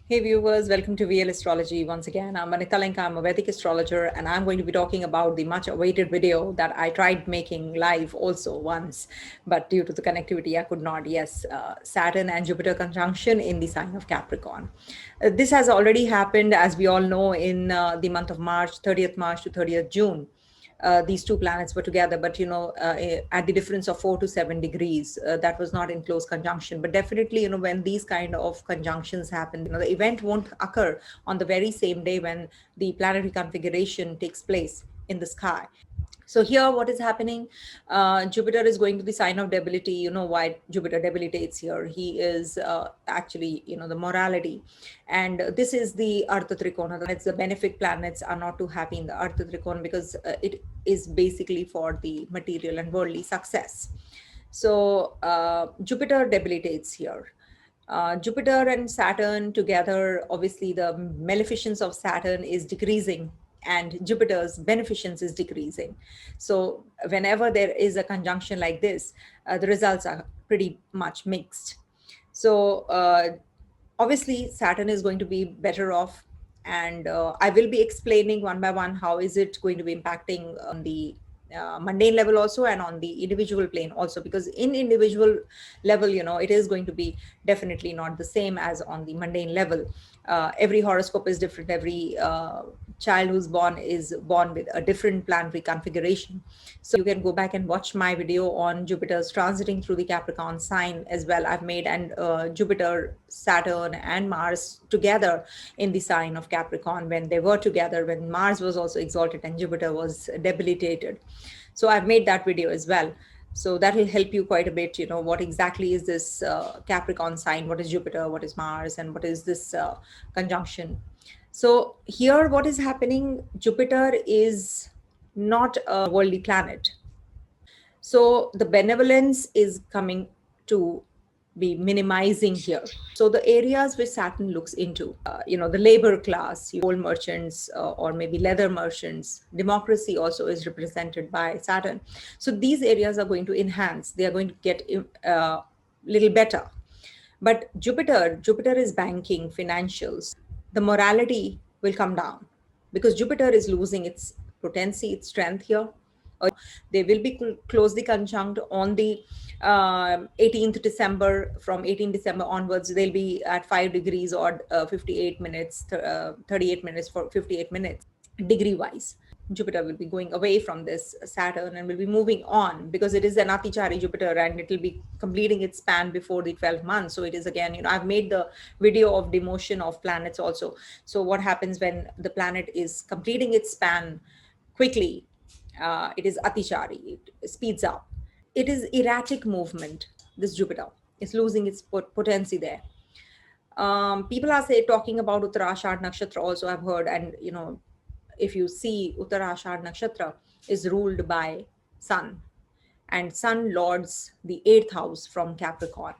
Hey viewers, welcome to VL Astrology once again. I'm Vanita Lenka, I'm a Vedic astrologer, and I'm going to be talking about the much awaited video that I tried making live also once, but due to the connectivity, I could not. Yes, Saturn and Jupiter conjunction in the sign of Capricorn. This has already happened, as we all know, in the month of March, 30th March to 30th June. These two planets were together, but at the difference of 4 to 7 degrees, that was not in close conjunction. But definitely, when these kind of conjunctions happen, the event won't occur on the very same day when the planetary configuration takes place in the sky. So here, what is happening? Jupiter is going to the sign of debility. You know why Jupiter debilitates here? He is actually, the morality. And this is the Artha Trikona. It's the benefic planets are not too happy in the Artha Trikona because it is basically for the material and worldly success. So Jupiter debilitates here. Jupiter and Saturn together, obviously the maleficence of Saturn is decreasing and Jupiter's beneficence is decreasing. So whenever there is a conjunction like this, the results are pretty much mixed. So obviously Saturn is going to be better off, and I will be explaining one by one how is it going to be impacting on the mundane level also and on the individual plane also, because in individual level, it is going to be definitely not the same as on the mundane level. Every horoscope is different. Every child who's born is born with a different planetary configuration. So you can go back and watch my video on Jupiter's transiting through the Capricorn sign as well. I've made, and Jupiter, Saturn and Mars together in the sign of Capricorn, when they were together, when Mars was also exalted and Jupiter was debilitated. So I've made that video as well. So that will help you quite a bit, what exactly is this Capricorn sign, what is Jupiter, what is Mars, and what is this conjunction. So here what is happening, Jupiter is not a worldly planet. So the benevolence is coming to be minimizing here. So the areas which Saturn looks into, the labor class, coal merchants, or maybe leather merchants, democracy also is represented by Saturn. So these areas are going to enhance, they are going to get a little better. But Jupiter is banking, financials. The morality will come down because Jupiter is losing its potency, its strength here. They will be closely conjunct on the 18th December. From 18th December onwards, they'll be at 5 degrees or 58 minutes, 38 minutes for 58 minutes degree wise. Jupiter will be going away from this Saturn and will be moving on, because it is an Atichari Jupiter and it will be completing its span before the 12 months. So it is again, I've made the video of demotion of planets also. So what happens when the planet is completing its span quickly? It is Atichari, it speeds up. It is erratic movement. This Jupiter is losing its potency there. People are talking about Uttarashad Nakshatra also, I've heard, and if you see, Uttarashad Nakshatra is ruled by Sun, and Sun lords the 8th house from Capricorn.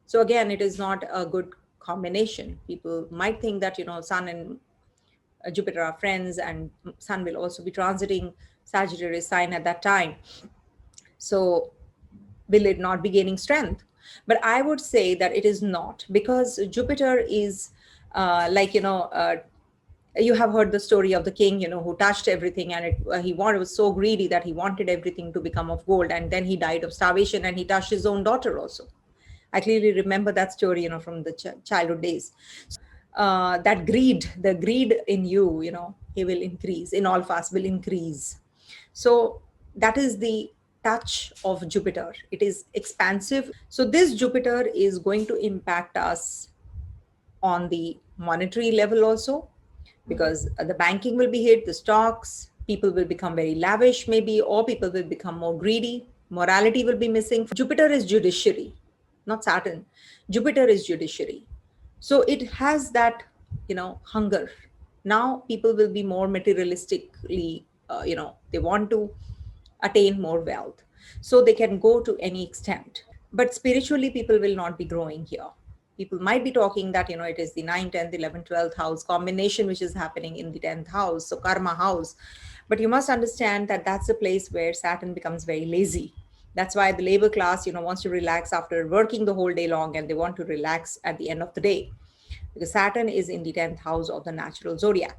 So again, it is not a good combination. People might think that, Sun and Jupiter are friends, and Sun will also be transiting Sagittarius sign at that time. So will it not be gaining strength? But I would say that it is not, because Jupiter is you have heard the story of the king, who touched everything, and he was so greedy that he wanted everything to become of gold, and then he died of starvation, and he touched his own daughter also. I clearly remember that story, from the childhood days. That greed, the greed in you, he will increase, in all of us will increase. So that is the touch of Jupiter. It is expansive. So this Jupiter is going to impact us on the monetary level also, because the banking will be hit, the stocks, people will become very lavish maybe, or people will become more greedy. Morality will be missing. Jupiter is judiciary, not Saturn. Jupiter is judiciary. So it has that, hunger. Now people will be more materialistically, they want to attain more wealth. So they can go to any extent. But spiritually, people will not be growing here. People might be talking that, it is the 9th, 10th, 11th, 12th house combination, which is happening in the 10th house. So karma house. But you must understand that that's a place where Saturn becomes very lazy. That's why the labor class, wants to relax after working the whole day long, and they want to relax at the end of the day. because Saturn is in the 10th house of the natural zodiac.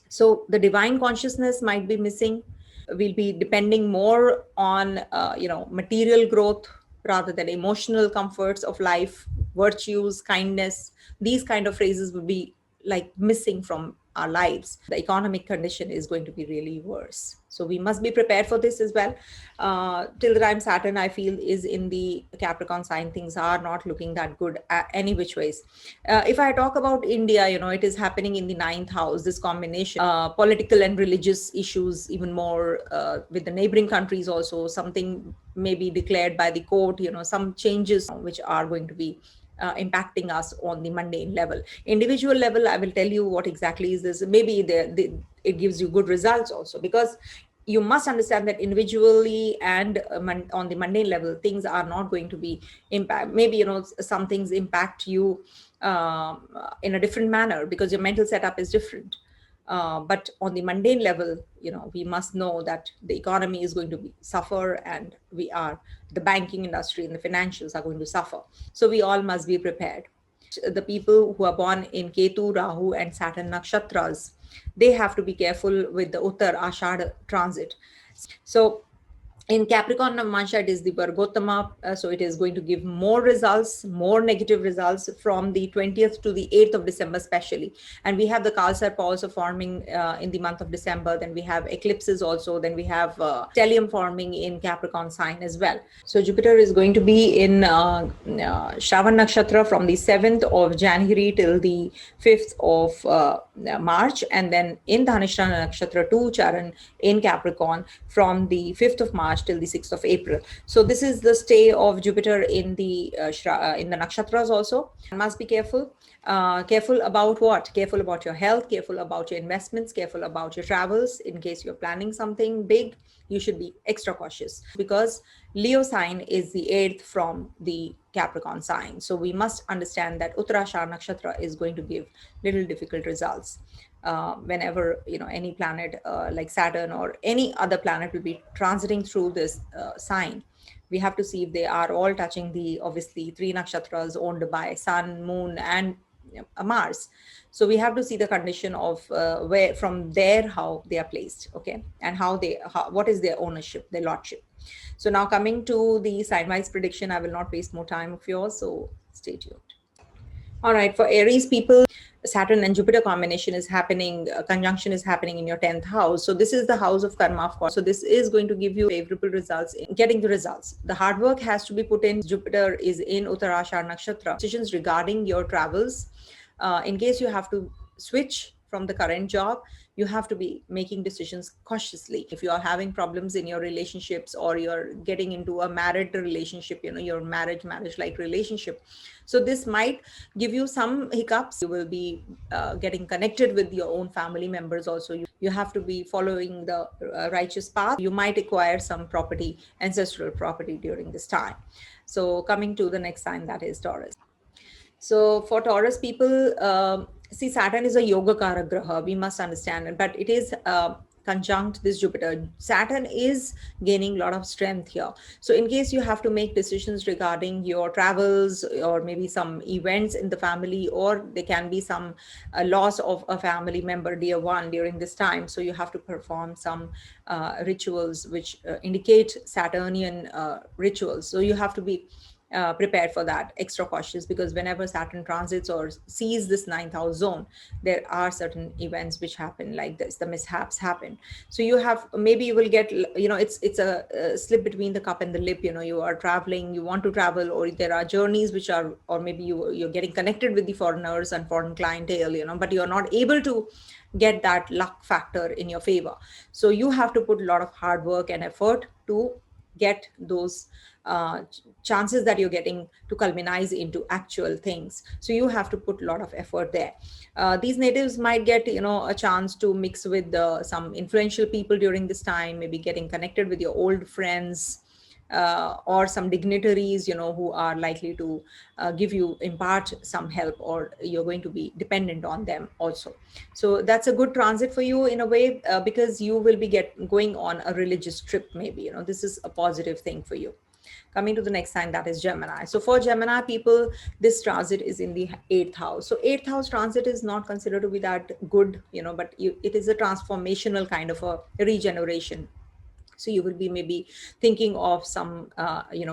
So the divine consciousness might be missing. We'll be depending more on material growth rather than emotional comforts of life, virtues, kindness. These kind of phrases will be like missing from our lives. The economic condition is going to be really worse, so we must be prepared for this as well. Till the time Saturn, I feel, is in the Capricorn sign, things are not looking that good at any which ways. If I talk about India, it is happening in the 9th house, this combination, political and religious issues, even more with the neighboring countries also. Something may be declared by the court, some changes which are going to be impacting us on the mundane level. Individual level, I will tell you what exactly is this. Maybe it gives you good results also, because you must understand that individually and on the mundane level, things are not going to be impact. Maybe, some things impact you in a different manner because your mental setup is different. But on the mundane level, we must know that the economy is going to suffer, and the banking industry and the financials are going to suffer. So we all must be prepared. The people who are born in Ketu, Rahu, and Saturn nakshatras, they have to be careful with the Uttar Ashad transit. So in Capricorn Mansha, it is the Vargottama, so it is going to give more results, more negative results from the 20th to the 8th of December especially. And we have the Kalsarpa also forming in the month of December. Then we have eclipses also. Then we have stellium forming in Capricorn sign as well. So Jupiter is going to be in Shravan Nakshatra from the 7th of January till the 5th of March. And then in Dhanishta Nakshatra 2 Charan in Capricorn from the 5th of March till the 6th of April. So this is the stay of Jupiter in the nakshatras also. Must be careful. Careful about what? Careful about your health, careful about your investments, careful about your travels. In case you're planning something big, you should be extra cautious, because Leo sign is the 8th from the Capricorn sign. So we must understand that Uttarashar Nakshatra is going to give little difficult results. Whenever any planet like Saturn or any other planet will be transiting through this sign, we have to see if they are all touching the obviously 3 nakshatras owned by Sun, Moon, and Mars. So we have to see the condition of where from there how they are placed, okay, and what is their ownership, their lordship. So now coming to the sign-wise prediction, I will not waste more time of yours, so stay tuned. All right, for Aries people, Saturn and Jupiter combination is happening, conjunction is happening in your 10th house. So this is the house of karma, of course. So this is going to give you favorable results in getting the results. The hard work has to be put in. Jupiter is in Uttarashar Nakshatra. Decisions regarding your travels, in case you have to switch from the current job, you have to be making decisions cautiously. If you are having problems in your relationships, or you're getting into a married relationship, your marriage-like relationship, so this might give you some hiccups. You will be getting connected with your own family members also. You have to be following the righteous path. You might acquire some property, ancestral property during this time. So coming to the next sign, that is Taurus. So for Taurus people, see, Saturn is a Yoga-kara graha, we must understand it, but it is conjunct this Jupiter. Saturn is gaining a lot of strength here. So in case you have to make decisions regarding your travels, or maybe some events in the family, or there can be some loss of a family member, dear one, during this time. So you have to perform some rituals which indicate Saturnian rituals. So you have to be prepared for that, extra cautious, because whenever Saturn transits or sees this 9th house zone, there are certain events which happen like this, the mishaps happen. So you have, maybe you will get, it's a slip between the cup and the lip. You are traveling, you want to travel, or there are journeys which are, or maybe you're getting connected with the foreigners and foreign clientele, but you're not able to get that luck factor in your favor. So you have to put a lot of hard work and effort to get those chances that you're getting to culminate into actual things. So you have to put a lot of effort there. These natives might get a chance to mix with some influential people during this time, maybe getting connected with your old friends, or some dignitaries who are likely to impart some help, or you're going to be dependent on them also. So that's a good transit for you in a way, because you will be going on a religious trip, maybe this is a positive thing for you. Coming to the next sign, that is Gemini. So for Gemini people, this transit is in the 8th house. So 8th house transit is not considered to be that good, but it is a transformational kind of a regeneration. So you will be maybe thinking of some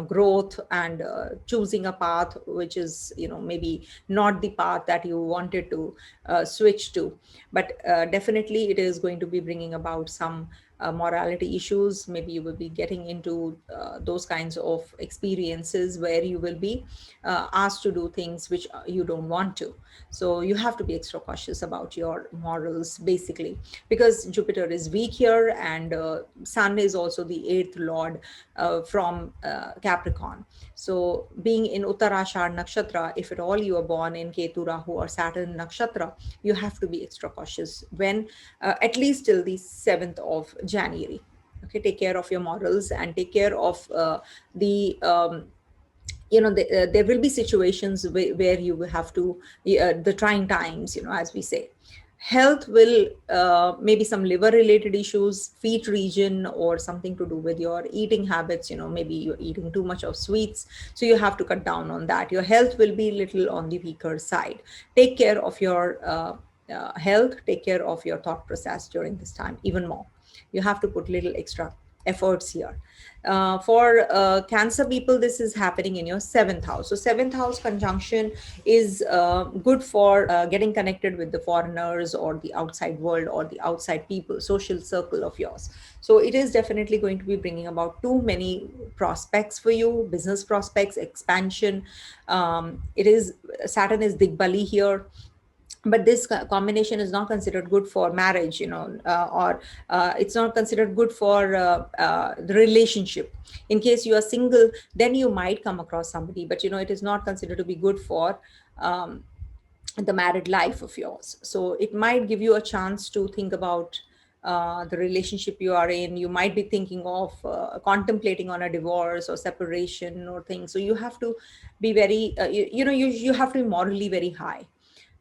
growth, and choosing a path which is maybe not the path that you wanted to switch to. But definitely it is going to be bringing about some morality issues. Maybe you will be getting into those kinds of experiences where you will be asked to do things which you don't want to. So you have to be extra cautious about your morals, basically, because Jupiter is weak here, and Sun is also the 8th lord from Capricorn. So being in Uttarashar Nakshatra, if at all you are born in Ketu, Rahu or Saturn Nakshatra, you have to be extra cautious when at least till the 7th of January. Okay, take care of your morals and take care of there will be situations where you will have to, the trying times, as we say. Health will maybe some liver related issues, feet region, or something to do with your eating habits. Maybe you're eating too much of sweets, so you have to cut down on that. Your health will be little on the weaker side. Take care of your health, take care of your thought process during this time even more. You have to put little extra efforts here. For Cancer people, this is happening in your 7th house. So 7th house conjunction is good for getting connected with the foreigners or the outside world or the outside people, social circle of yours. So it is definitely going to be bringing about too many prospects for you, business prospects, expansion. Saturn is Digbali here, but this combination is not considered good for marriage, or it's not considered good for the relationship. In case you are single, then you might come across somebody, but it is not considered to be good for the married life of yours. So it might give you a chance to think about the relationship you are in. You might be thinking of contemplating on a divorce or separation or things. So you have to be very you have to be morally very high.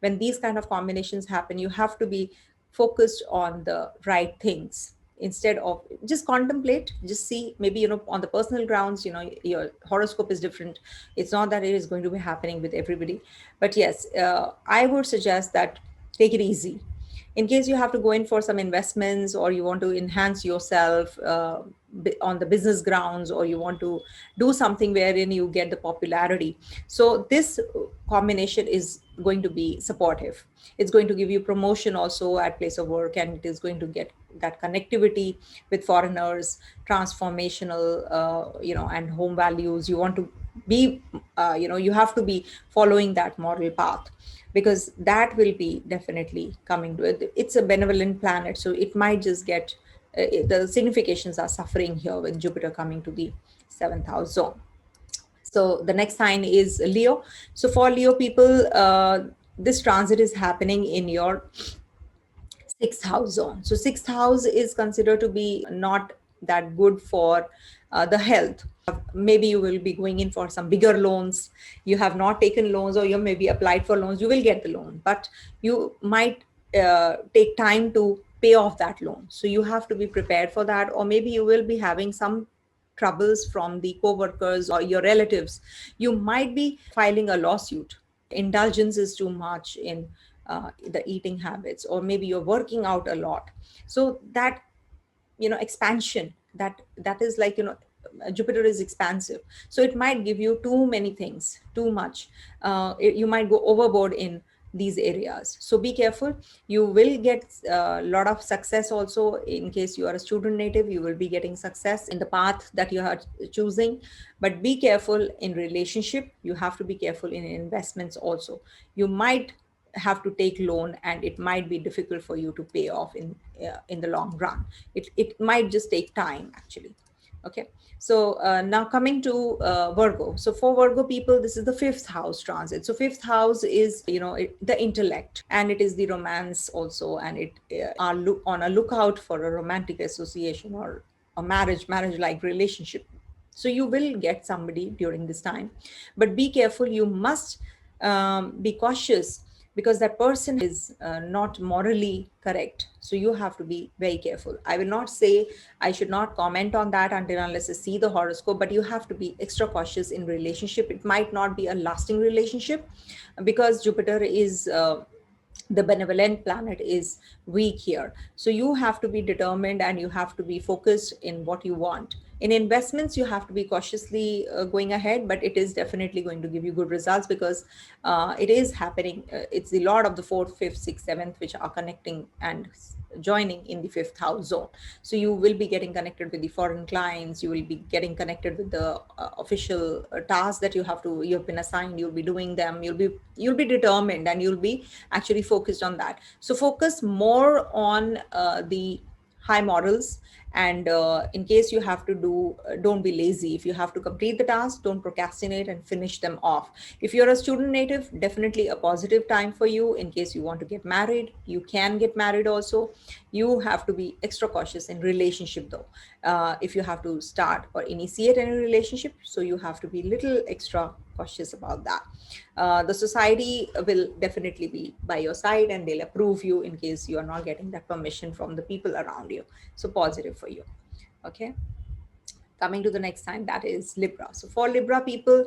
When these kind of combinations happen, you have to be focused on the right things instead of just contemplate, just see. Maybe on the personal grounds, your horoscope is different. It's not that it is going to be happening with everybody, but yes, I would suggest that take it easy. In case you have to go in for some investments, or you want to enhance yourself on the business grounds, or you want to do something wherein you get the popularity, so this combination is going to be supportive. It's going to give you promotion also at place of work, and it is going to get that connectivity with foreigners, transformational and home values. You want to be you have to be following that moral path, because that will be definitely coming to it. It's a benevolent planet, so it might just get the significations are suffering here with Jupiter coming to the 7th house zone. So the next sign is Leo. So for Leo people, this transit is happening in your 6th house zone. So 6th house is considered to be not that good for the health. Maybe you will be going in for some bigger loans. You have not taken loans, or you maybe applied for loans. You will get the loan, but you might take time to pay off that loan. So you have to be prepared for that. Or maybe you will be having some troubles from the co-workers or your relatives. You might be filing a lawsuit. Indulgence is too much in the eating habits, or maybe you're working out a lot. So that expansion, that is like Jupiter is expansive, so it might give you too many things, too much. You might go overboard in these areas, so be careful. You will get a lot of success also. In case you are a student native, you will be getting success in the path that you are choosing, but be careful in relationship. You have to be careful in investments also. You might have to take loan, and it might be difficult for you to pay off in the long run. It might just take time, actually. Okay, so now coming to Virgo. So for Virgo people, this is the 5th house transit. So 5th house is the intellect, and it is the romance also, and it are on a lookout for a romantic association or a marriage like relationship. So you will get somebody during this time, but be careful. You must be cautious because that person is not morally correct. So you have to be very careful. I will not say, I should not comment on that until unless I see the horoscope, but you have to be extra cautious in relationship. It might not be a lasting relationship because Jupiter is the benevolent planet is weak here. So you have to be determined and you have to be focused in what you want. In investments, you have to be cautiously going ahead, but it is definitely going to give you good results because it is happening. It's the Lord of the fourth, fifth, sixth, seventh, which are connecting and joining in the fifth house zone. So you will be getting connected with the foreign clients. You will be getting connected with the official tasks that you've been assigned. You'll be doing them. You'll be determined and you'll be actually focused on that. So focus more on the high morals, and in case you have to do, don't be lazy. If you have to complete the task, don't procrastinate and finish them off. If you're a student native, definitely a positive time for you. In case you want to get married, you can get married also. You have to be extra cautious in relationship though. If you have to start or initiate any relationship, so you have to be little extra cautious about that. The society will definitely be by your side and they'll approve you in case you are not getting that permission from the people around you. So positive for you. Okay, coming to the next sign, that is Libra. So for Libra people,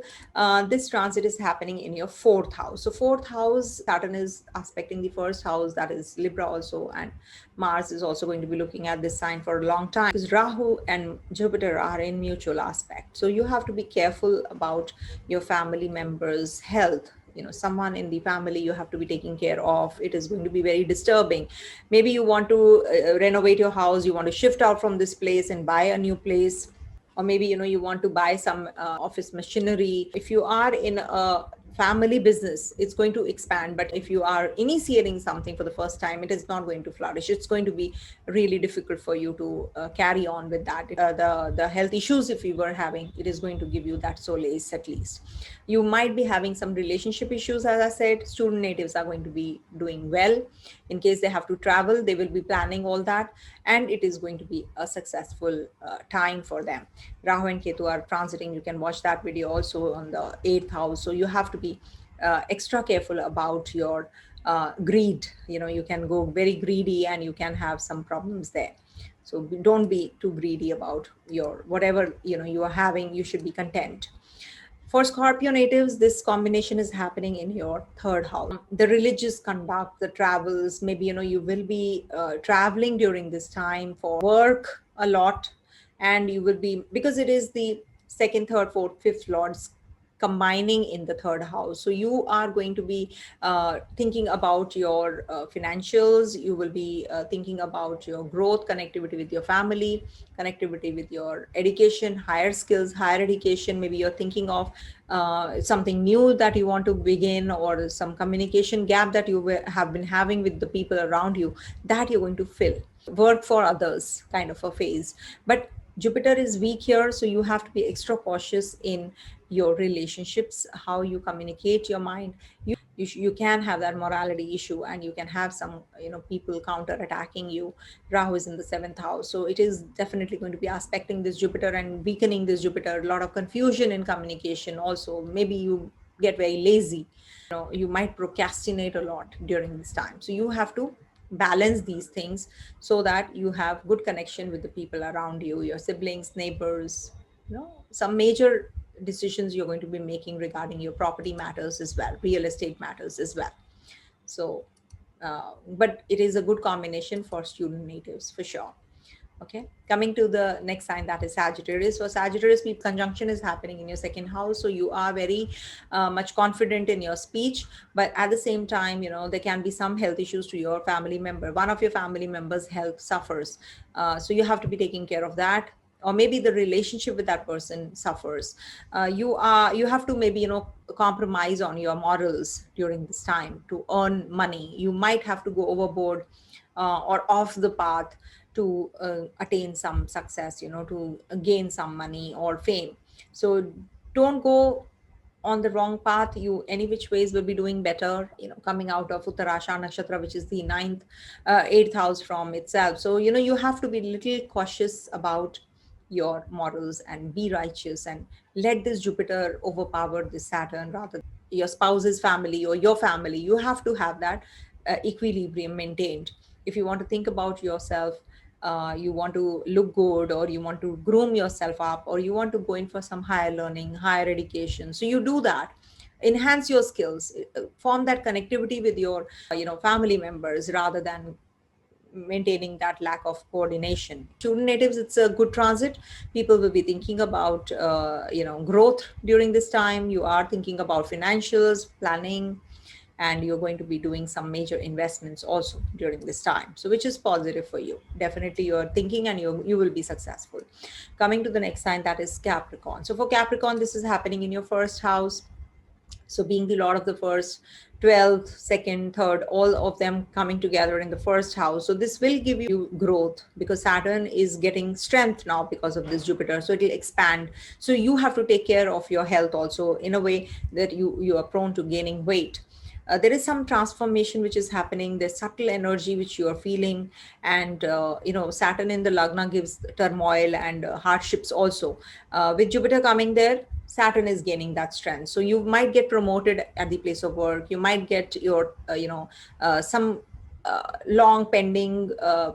this transit is happening in your fourth house. So fourth house, Saturn is aspecting the first house, that is Libra also, and Mars is also going to be looking at this sign for a long time because Rahu and Jupiter are in mutual aspect. So you have to be careful about your family members' health. Someone in the family you have to be taking care of. It is going to be very disturbing. Maybe you want to renovate your house, you want to shift out from this place and buy a new place, or maybe you want to buy some office machinery. If you are in a family business, it's going to expand, but if you are initiating something for the first time, it is not going to flourish. It's going to be really difficult for you to carry on with that. The health issues, if you were having, it is going to give you that solace. At least you might be having some relationship issues. As I said, student natives are going to be doing well. In case they have to travel, they will be planning all that, and it is going to be a successful time for them. Rahu and Ketu are transiting. You can watch that video also on the 8th house. So you have to be extra careful about your greed. You can go very greedy and you can have some problems there. So don't be too greedy about your whatever you are having. You should be content. For Scorpio natives, this combination is happening in your third house. The religious conduct, the travels, maybe you will be traveling during this time for work a lot, and you will be, because it is the second, third, fourth, fifth lords combining in the third house. So you are going to be thinking about your financials. You will be thinking about your growth, connectivity with your family, connectivity with your education, higher skills, higher education. Maybe you're thinking of something new that you want to begin, or some communication gap that you have been having with the people around you, that you're going to fill. Work for others kind of a phase. But Jupiter is weak here, so you have to be extra cautious in your relationships, how you communicate your mind. You can have that morality issue, and you can have some people counter attacking you. Rahu is in the seventh house, so it is definitely going to be aspecting this Jupiter and weakening this Jupiter. A lot of confusion in communication also. Maybe you get very lazy. You might procrastinate a lot during this time. So you have to balance these things so that you have good connection with the people around you, your siblings, neighbors. Some major decisions you're going to be making regarding your property matters as well, real estate matters as well. So but it is a good combination for student natives for sure. Okay, coming to the next sign, that is Sagittarius. So Sagittarius conjunction is happening in your second house. So you are very much confident in your speech, but at the same time, there can be some health issues to your family member. One of your family members' health suffers. So you have to be taking care of that. Or maybe the relationship with that person suffers. You have to maybe compromise on your morals during this time to earn money. You might have to go overboard or off the path to attain some success, to gain some money or fame. So don't go on the wrong path. You any which ways will be doing better, coming out of Uttarashada Nakshatra, which is the ninth, eighth house from itself. So, you have to be little cautious about your morals and be righteous and let this Jupiter overpower this Saturn rather. your spouse's family or your family. You have to have that equilibrium maintained. If you want to think about yourself, you want to look good, or you want to groom yourself up, or you want to go in for some higher learning, higher education, so you do that, enhance your skills, form that connectivity with your family members, rather than maintaining that lack of coordination. Student natives, it's a good transit. People will be thinking about growth during this time. You are thinking about financials, planning, and you're going to be doing some major investments also during this time, so which is positive for you. Definitely you're thinking, and you will be successful. Coming to the next sign, that is Capricorn. So for Capricorn, this is happening in your first house. So being the lord of the first, 12th, second, third, all of them coming together in the first house, so this will give you growth, because Saturn is getting strength now because of this Jupiter, so it will expand. So you have to take care of your health also, in a way that you are prone to gaining weight. There is some transformation which is happening. There's subtle energy which you are feeling, and Saturn in the Lagna gives turmoil and hardships also. With Jupiter coming there, Saturn is gaining that strength. So you might get promoted at the place of work. You might get your some long pending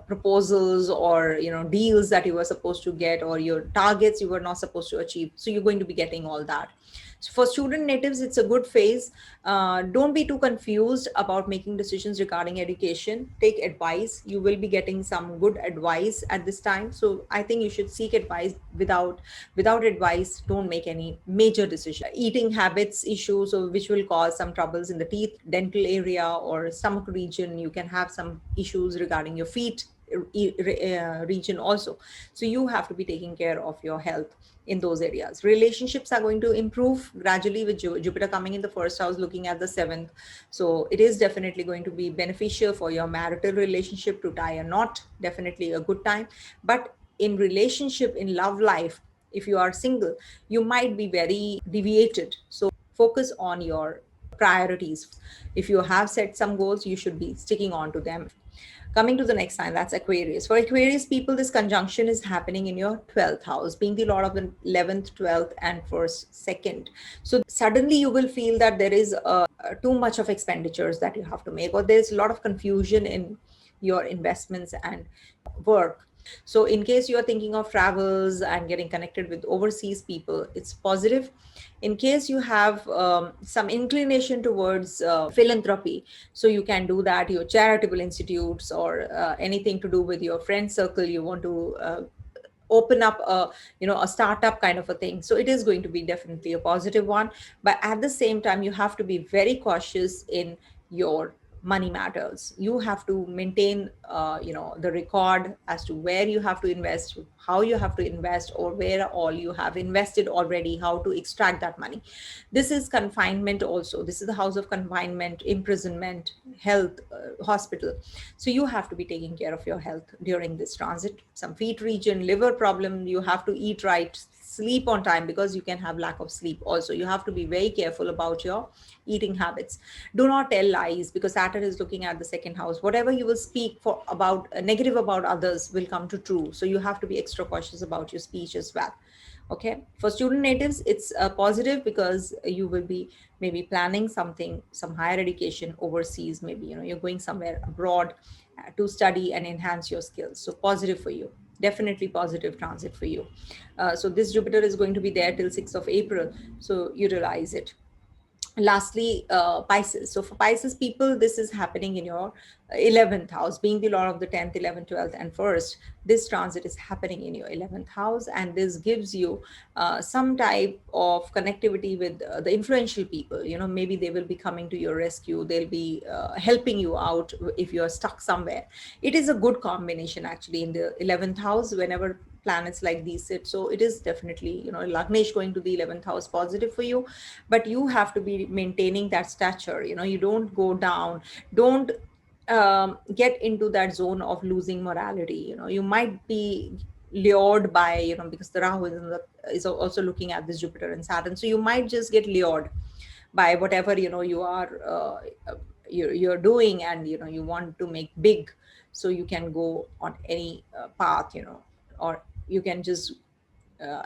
proposals, or deals that you were supposed to get, or your targets you were not supposed to achieve, so you're going to be getting all that. So for student natives, it's a good phase. Don't be too confused about making decisions regarding education. Take advice. You will be getting some good advice at this time. So I think you should seek advice. Without advice, don't make any major decision. Eating habits issues, so which will cause some troubles in the teeth, dental area, or stomach region. You can have some issues regarding your feet region also. So you have to be taking care of your health in those areas. Relationships are going to improve gradually with Jupiter coming in the first house, looking at the seventh. So it is definitely going to be beneficial for your marital relationship to tie a knot. Definitely a good time. But in relationship, in love life, if you are single, you might be very deviated. So focus on your priorities. If you have set some goals, you should be sticking on to them. Coming to the next sign, that's Aquarius. For Aquarius people, this conjunction is happening in your 12th house, being the lord of the 11th, 12th, and first, second. So suddenly you will feel that there is too much of expenditures that you have to make, or there's a lot of confusion in your investments and work. So in case you are thinking of travels and getting connected with overseas people, it's positive. In case you have some inclination towards philanthropy, so you can do that, your charitable institutes, or anything to do with your friend circle. You want to open up a startup kind of a thing, so it is going to be definitely a positive one. But at the same time, you have to be very cautious in your money matters. You have to maintain the record as to where you have to invest, how you have to invest, or where all you have invested already, how to extract that money. This is confinement also. This is the house of confinement, imprisonment, health, hospital. So you have to be taking care of your health during this transit. Some feet region, liver problem, you have to eat right, sleep on time, because you can have lack of sleep also. You have to be very careful about your eating habits. Do not tell lies, because Saturn is looking at the second house. Whatever you will speak for about negative about others will come to true. So you have to be extra cautious about your speech as well. Okay, for student natives, it's positive, because you will be maybe planning something, some higher education overseas. Maybe you're going somewhere abroad to study and enhance your skills. So positive for you. Definitely positive transit for you. So this Jupiter is going to be there till 6th of April. So utilize it. Lastly, Pisces. So for Pisces people, this is happening in your 11th house, being the lord of the 10th, 11th, 12th, and first. This transit is happening in your 11th house, and this gives you some type of connectivity with the influential people. Maybe they will be coming to your rescue. They'll be helping you out if you're stuck somewhere. It is a good combination actually in the 11th house whenever planets like these sit. So it is definitely, Lagnesh going to the 11th house, positive for you. But you have to be maintaining that stature. You don't go down. Don't get into that zone of losing morality. You might be lured by, because the Rahu is also looking at this Jupiter and Saturn. So you might just get lured by whatever you are you're doing, and you want to make big. So you can go on any path, or you can just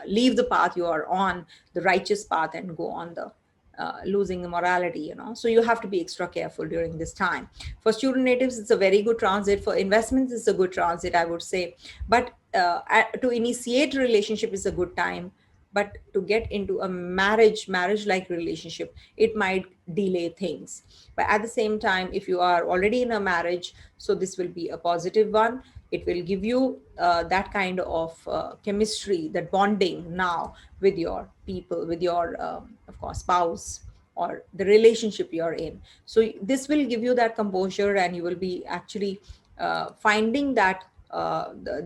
leave the path you are on, the righteous path, and go on the losing the morality, so you have to be extra careful during this time. For student natives, it's a very good transit. For investments, it's a good transit, I would say. But to initiate a relationship is a good time, but to get into a marriage like relationship, it might delay things. But at the same time, if you are already in a marriage, so this will be a positive one. It will give you that kind of chemistry, that bonding now with your people, with your of course spouse, or the relationship you're in. So this will give you that composure, and you will be actually finding that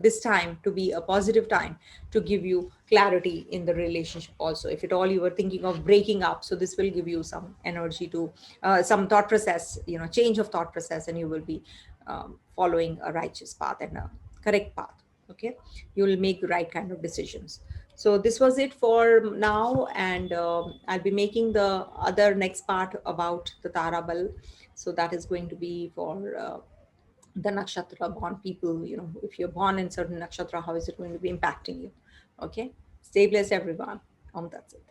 this time to be a positive time, to give you clarity in the relationship also. If at all you were thinking of breaking up, so this will give you some energy to some thought process, change of thought process, and you will be following a righteous path and a correct path. Okay, you will make the right kind of decisions. So this was it for now, and I'll be making the other next part about the Tarabal. So that is going to be for the nakshatra born people. If you're born in certain nakshatra, how is it going to be impacting you? Okay, stay blessed, everyone. That's it.